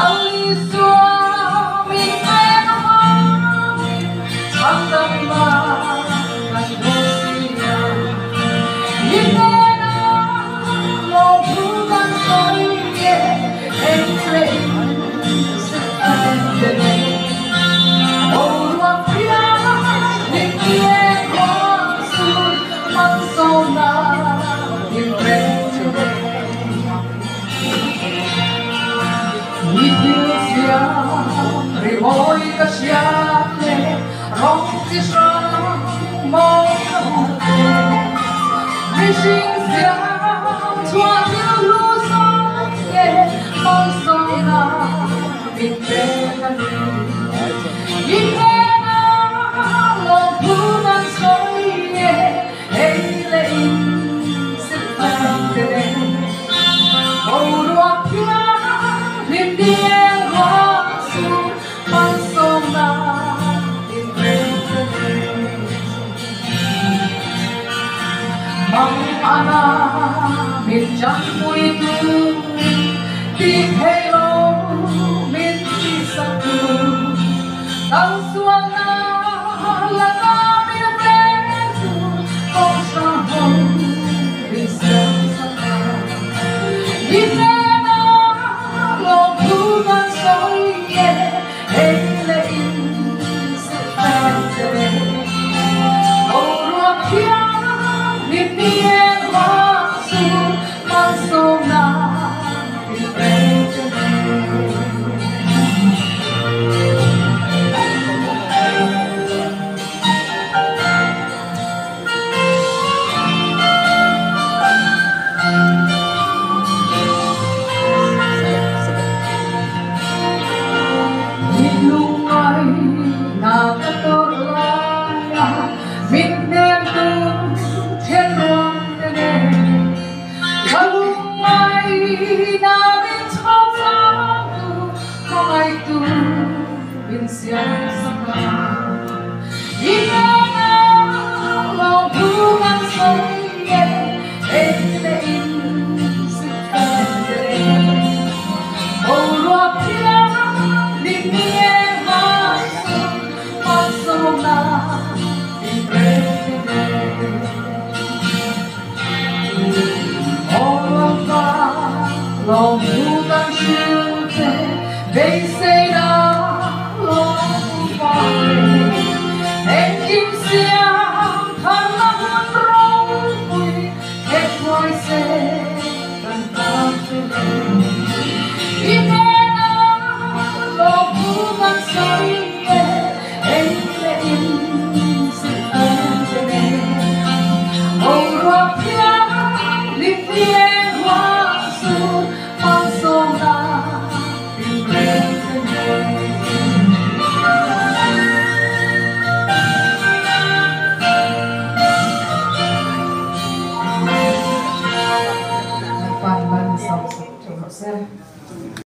lý xóa mình em hoa thắm đậm mà ngày vô sia nhìn em lòng thu đang soi nhẹ em lên sức anh đến ô loạn phía những em hoa xuân mang sâu na những về Rivoi casiate, rompi sang monte, wishing siang tua lu sante, monsona vitena, vitena lo punan soye, eile in septembre, oro pia lindie. Mong ana miền trắng mùi tu đi theo lối miền đi sắc tu tao xuân na là ta miền bé tu con sa hồng đi sớm sắc đi theo na lòng thu ban soi nhẹ em lệ sự tan rơi cầu ruộng kia niềm tiếng hoa xuân mang sâu na tình về chân lúc ai nào có tốt lại mình đem tương thiên đường này kalau mai namin tahu kau itu insan sama ina lo bukan saya ini insan oh lupa dunia masuk na lòng bukan syute Bây đã lòng phai em kim xiang thân hôn rong bụi hết ngoài xe cần ta